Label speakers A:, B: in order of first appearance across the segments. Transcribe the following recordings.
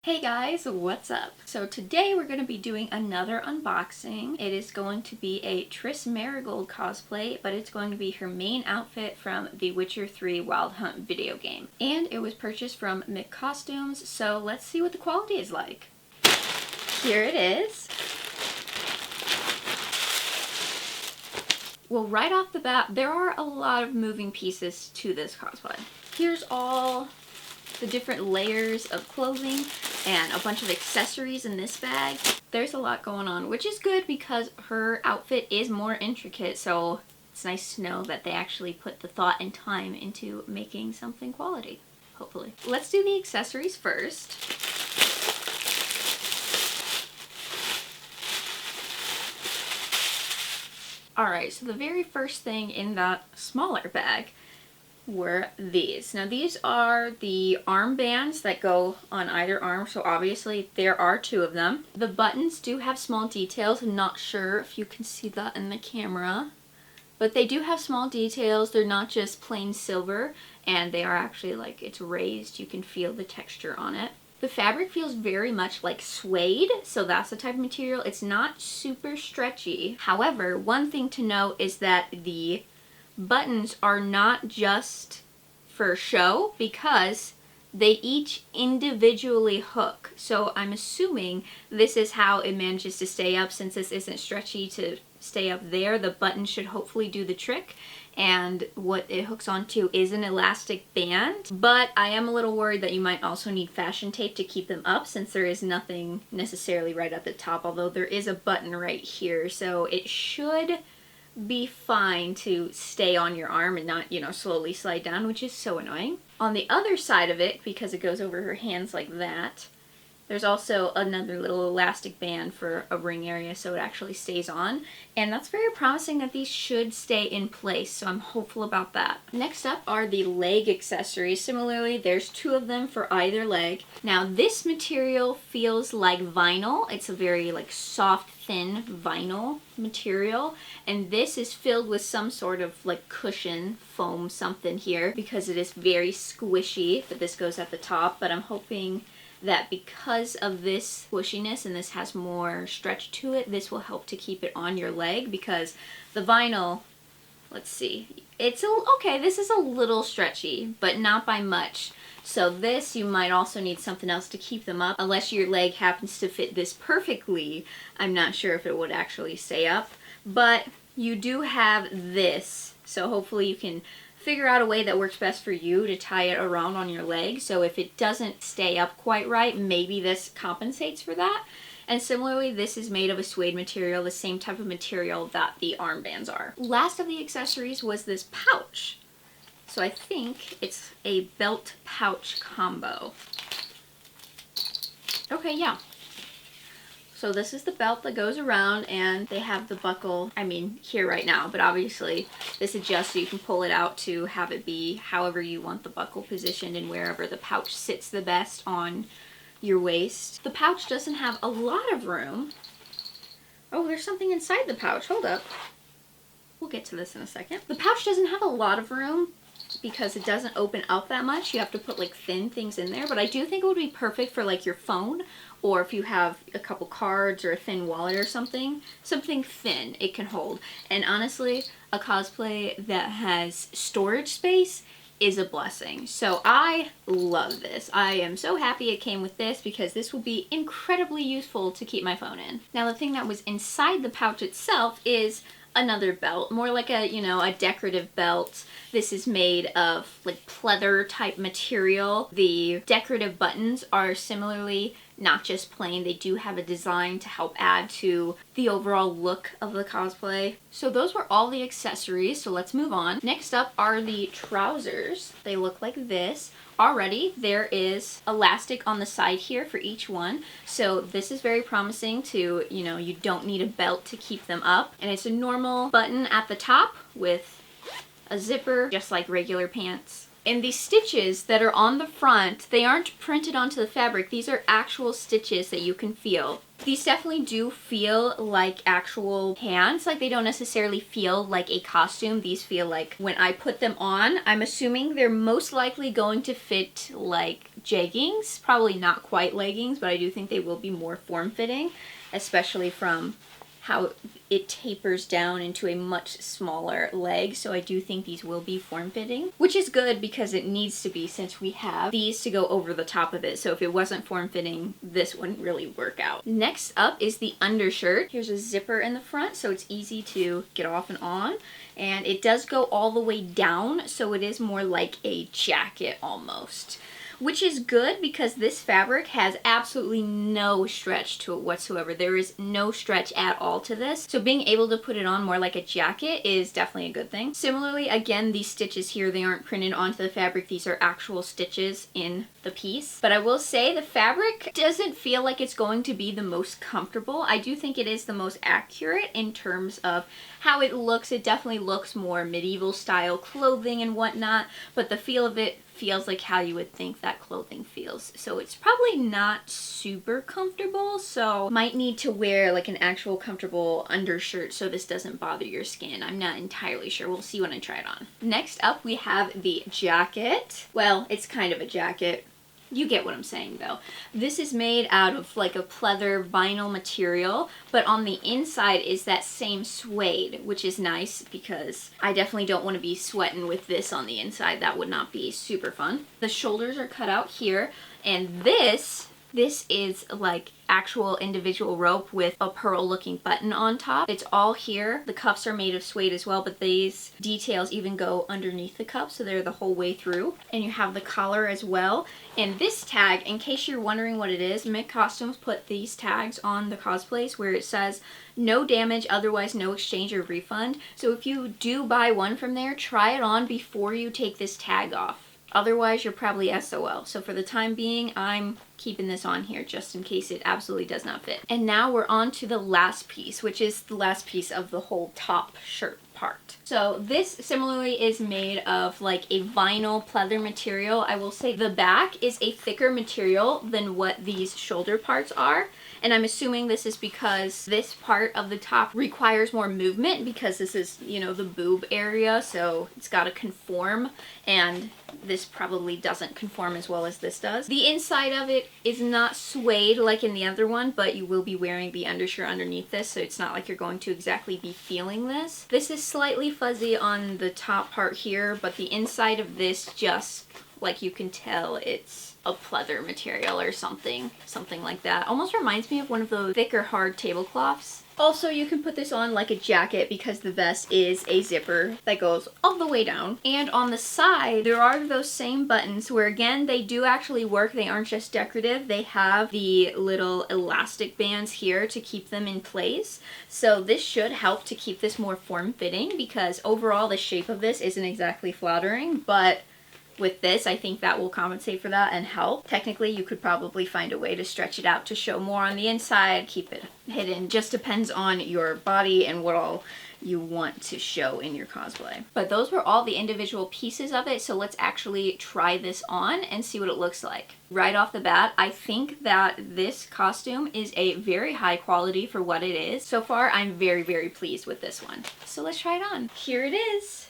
A: Hey guys, what's up? So today we're going to be doing another unboxing. It is going to be a Triss Merigold cosplay, but it's going to be her main outfit from the Witcher 3 Wild Hunt video game. And it was purchased from Miccostumes, so let's see what the quality is like. Here it is. Well, right off the bat, there are a lot of moving pieces to this cosplay. Here's all the different layers of clothing and a bunch of accessories in this bag. There's a lot going on, which is good because her outfit is more intricate, so it's nice to know that they actually put the thought and time into making something quality, hopefully. Let's do the accessories first. Alright, so the very first thing in that smaller bag were these. Now these are the armbands that go on either arm, so obviously there are two of them. The buttons do have small details. I'm not sure if you can see that in the camera, but they do have small details. They're not just plain silver, and they are actually like, it's raised. You can feel the texture on it. The fabric feels very much like suede, so that's the type of material. It's not super stretchy. However, one thing to note is that the buttons are not just for show because they each individually hook. So I'm assuming this is how it manages to stay up. Since this isn't stretchy to stay up there, the button should hopefully do the trick. And what it hooks onto is an elastic band, but I am a little worried that you might also need fashion tape to keep them up, since there is nothing necessarily right at the top, although there is a button right here, so it should be fine to stay on your arm and not, slowly slide down, which is so annoying. On the other side of it, because it goes over her hands like that, there's also another little elastic band for a ring area so it actually stays on. And that's very promising that these should stay in place, so I'm hopeful about that. Next up are the leg accessories. Similarly, there's two of them for either leg. Now this material feels like vinyl. It's a very soft, thin vinyl material. And this is filled with some sort of cushion, foam, something here, because it is very squishy. But this goes at the top, but I'm hoping that because of this squishiness and this has more stretch to it, this will help to keep it on your leg, because the vinyl, let's see, okay, this is a little stretchy, but not by much. So this, you might also need something else to keep them up. Unless your leg happens to fit this perfectly, I'm not sure if it would actually stay up. But you do have this, so hopefully you can figure out a way that works best for you to tie it around on your leg. So if it doesn't stay up quite right, maybe this compensates for that. And similarly, this is made of a suede material, the same type of material that the armbands are. Last of the accessories was this pouch. So I think it's a belt pouch combo. Okay, yeah. So this is the belt that goes around, and they have the buckle, here right now, but obviously this adjusts so you can pull it out to have it be however you want the buckle positioned and wherever the pouch sits the best on your waist. The pouch doesn't have a lot of room. Oh, there's something inside the pouch. Hold up. We'll get to this in a second. The pouch doesn't have a lot of room because it doesn't open up that much. You have to put thin things in there, but I do think it would be perfect for your phone, or if you have a couple cards or a thin wallet or something thin it can hold. And honestly, a cosplay that has storage space is a blessing. So I love this. I am so happy it came with this, because this will be incredibly useful to keep my phone in. Now the thing that was inside the pouch itself is another belt, more like a decorative belt. This is made of pleather type material. The decorative buttons are similarly not just plain, they do have a design to help add to the overall look of the cosplay. So those were all the accessories, so let's move on. Next up are the trousers. They look like this. Already there is elastic on the side here for each one, so this is very promising to, you don't need a belt to keep them up. And it's a normal button at the top with a zipper, just like regular pants. And the stitches that are on the front, they aren't printed onto the fabric. These are actual stitches that you can feel. These definitely do feel like actual pants. They don't necessarily feel like a costume. These feel like when I put them on, I'm assuming they're most likely going to fit jeggings, probably not quite leggings, but I do think they will be more form-fitting, especially from how it tapers down into a much smaller leg. So I do think these will be form-fitting, which is good because it needs to be, since we have these to go over the top of it. So if it wasn't form-fitting, this wouldn't really work out. Next up is the undershirt. Here's a zipper in the front, so it's easy to get off and on. And it does go all the way down, so it is more like a jacket almost. Which is good because this fabric has absolutely no stretch to it whatsoever. There is no stretch at all to this. So being able to put it on more like a jacket is definitely a good thing. Similarly, again, these stitches here, they aren't printed onto the fabric. These are actual stitches in the piece. But I will say the fabric doesn't feel like it's going to be the most comfortable. I do think it is the most accurate in terms of how it looks. It definitely looks more medieval style clothing and whatnot, but the feel of it feels like how you would think that clothing feels. So it's probably not super comfortable, so might need to wear like an actual comfortable undershirt so this doesn't bother your skin. I'm not entirely sure. We'll see when I try it on. Next up, we have the jacket. Well, it's kind of a jacket. You get what I'm saying though. This is made out of like a pleather vinyl material, but on the inside is that same suede, which is nice because I definitely don't want to be sweating with this on the inside. That would not be super fun. The shoulders are cut out here, and this is like actual individual rope with a pearl looking button on top. It's all here. The cuffs are made of suede as well, but these details even go underneath the cuff, so they're the whole way through. And you have the collar as well. And this tag, in case you're wondering what it is, Miccostumes put these tags on the cosplays where it says no damage, otherwise no exchange or refund. So if you do buy one from there, try it on before you take this tag off. Otherwise, you're probably SOL. So for the time being, I'm keeping this on here just in case it absolutely does not fit. And now we're on to the last piece, which is the last piece of the whole top shirt part. So this similarly is made of like a vinyl pleather material. I will say the back is a thicker material than what these shoulder parts are. And I'm assuming this is because this part of the top requires more movement because this is, you know, the boob area, so it's got to conform, and this probably doesn't conform as well as this does. The inside of it is not suede like in the other one, but you will be wearing the undershirt underneath this, so it's not like you're going to exactly be feeling this. This is slightly fuzzy on the top part here, but the inside of this, just like you can tell, it's a pleather material or something like that. Almost reminds me of one of those thicker hard tablecloths. Also, you can put this on like a jacket because the vest is a zipper that goes all the way down. And on the side, there are those same buttons where, again, they do actually work. They aren't just decorative. They have the little elastic bands here to keep them in place. So this should help to keep this more form-fitting because overall the shape of this isn't exactly flattering, but with this, I think that will compensate for that and help. Technically, you could probably find a way to stretch it out to show more on the inside, keep it hidden. Just depends on your body and what all you want to show in your cosplay. But those were all the individual pieces of it, so let's actually try this on and see what it looks like. Right off the bat, I think that this costume is a very high quality for what it is. So far, I'm very, very pleased with this one. So let's try it on. Here it is.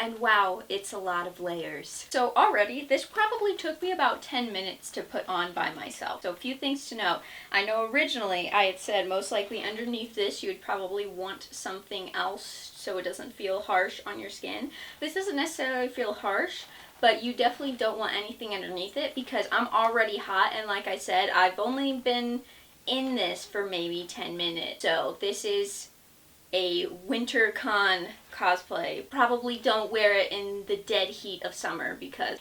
A: And wow, it's a lot of layers. So already, this probably took me about 10 minutes to put on by myself. So a few things to know. I know originally I had said most likely underneath this you would probably want something else so it doesn't feel harsh on your skin. This doesn't necessarily feel harsh, but you definitely don't want anything underneath it because I'm already hot, and like I said, I've only been in this for maybe 10 minutes. So this is a winter con cosplay. Probably don't wear it in the dead heat of summer because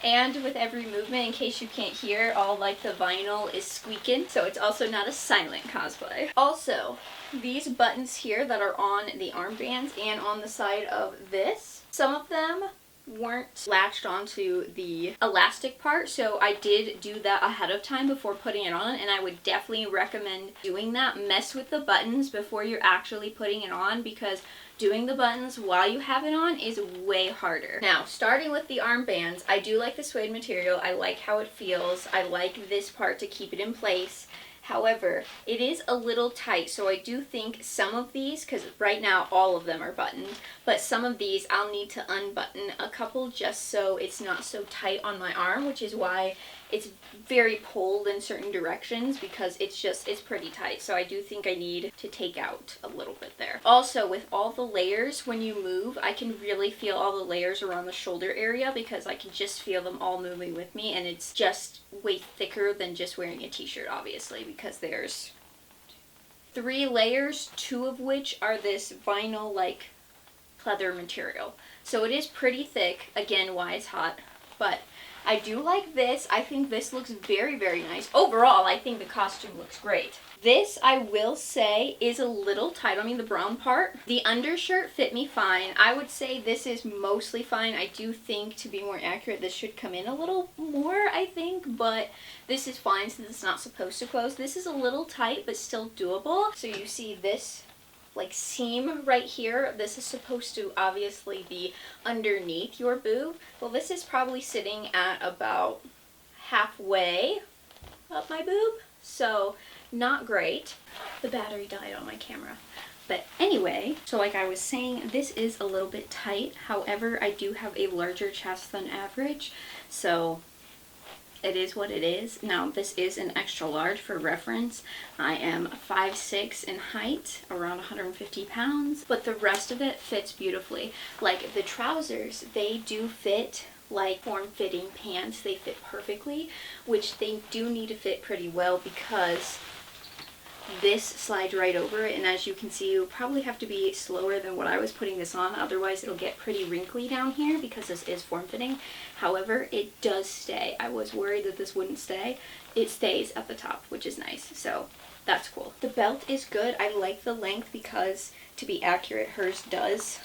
A: and with every movement, in case you can't hear, all like the vinyl is squeaking, so it's also not a silent cosplay. Also, these buttons here that are on the armbands and on the side of this, some of them weren't latched onto the elastic part, so I did do that ahead of time before putting it on, and I would definitely recommend doing that. Mess with the buttons before you're actually putting it on because doing the buttons while you have it on is way harder. Now, starting with the armbands, I do like the suede material. I like how it feels. I like this part to keep it in place. However, it is a little tight, so I do think some of these, because right now all of them are buttoned, but some of these I'll need to unbutton a couple just so it's not so tight on my arm, which is why it's very pulled in certain directions, because it's pretty tight. So I do think I need to take out a little bit there. Also, with all the layers, when you move, I can really feel all the layers around the shoulder area because I can just feel them all moving with me, and it's just way thicker than just wearing a t-shirt, obviously, because there's 3 layers, 2 of which are this vinyl like pleather material. So it is pretty thick, again, why it's hot, but I do like this. I think this looks very, very nice. Overall, I think the costume looks great. This, I will say, is a little tight on me, the brown part. The undershirt fit me fine. I would say this is mostly fine. I do think, to be more accurate, this should come in a little more, I think, but this is fine since it's not supposed to close. This is a little tight, but still doable. So you see this like seam right here. This is supposed to obviously be underneath your boob. Well, this is probably sitting at about halfway up my boob, so not great. The battery died on my camera. But anyway, so like I was saying, this is a little bit tight. However, I do have a larger chest than average, so it is what it is. Now, this is an extra large for reference. I am 5'6" in height, around 150 pounds, but the rest of it fits beautifully. Like the trousers, they do fit like form-fitting pants. They fit perfectly, which they do need to fit pretty well because this slides right over it, and as you can see, you probably have to be slower than what I was putting this on, otherwise it'll get pretty wrinkly down here because this is form-fitting. However, it does stay. I was worried that this wouldn't stay. It stays at the top, which is nice, so that's cool. The belt is good. I like the length because, to be accurate, hers does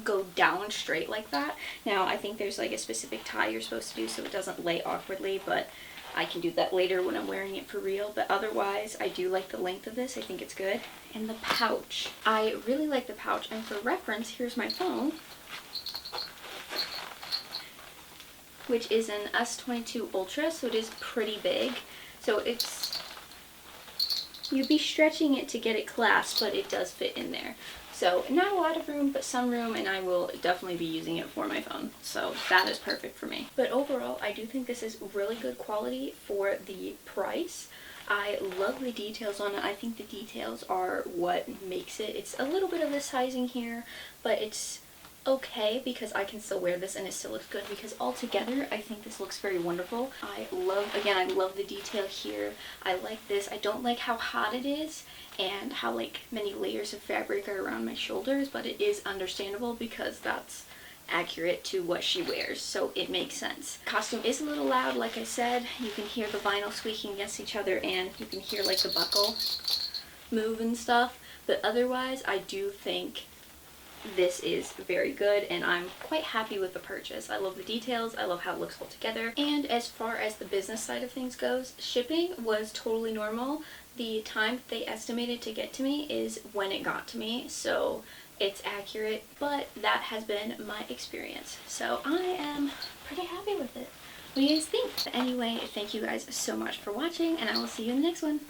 A: go down straight like that. Now, I think there's like a specific tie you're supposed to do so it doesn't lay awkwardly, but I can do that later when I'm wearing it for real. But otherwise, I do like the length of this. I think it's good. And the pouch. I really like the pouch. And for reference, here's my phone, which is an S22 Ultra, so it is pretty big. So it's, you'd be stretching it to get it clasped, but it does fit in there. So not a lot of room, but some room, and I will definitely be using it for my phone. So that is perfect for me. But overall, I do think this is really good quality for the price. I love the details on it. I think the details are what makes it. It's a little bit of the sizing here, but it's okay because I can still wear this and it still looks good, because altogether I think this looks very wonderful. I love the detail here. I like this. I don't like how hot it is and how like many layers of fabric are around my shoulders, but it is understandable because that's accurate to what she wears, so it makes sense. Costume is a little loud, like I said. You can hear the vinyl squeaking against each other, and you can hear like the buckle move and stuff, but otherwise I do think this is very good, and I'm quite happy with the purchase. I love the details, I love how it looks all together, and as far as the business side of things goes, shipping was totally normal. The time they estimated to get to me is when it got to me, so it's accurate, but that has been my experience. So I am pretty happy with it. What do you guys think? Anyway, thank you guys so much for watching, and I will see you in the next one.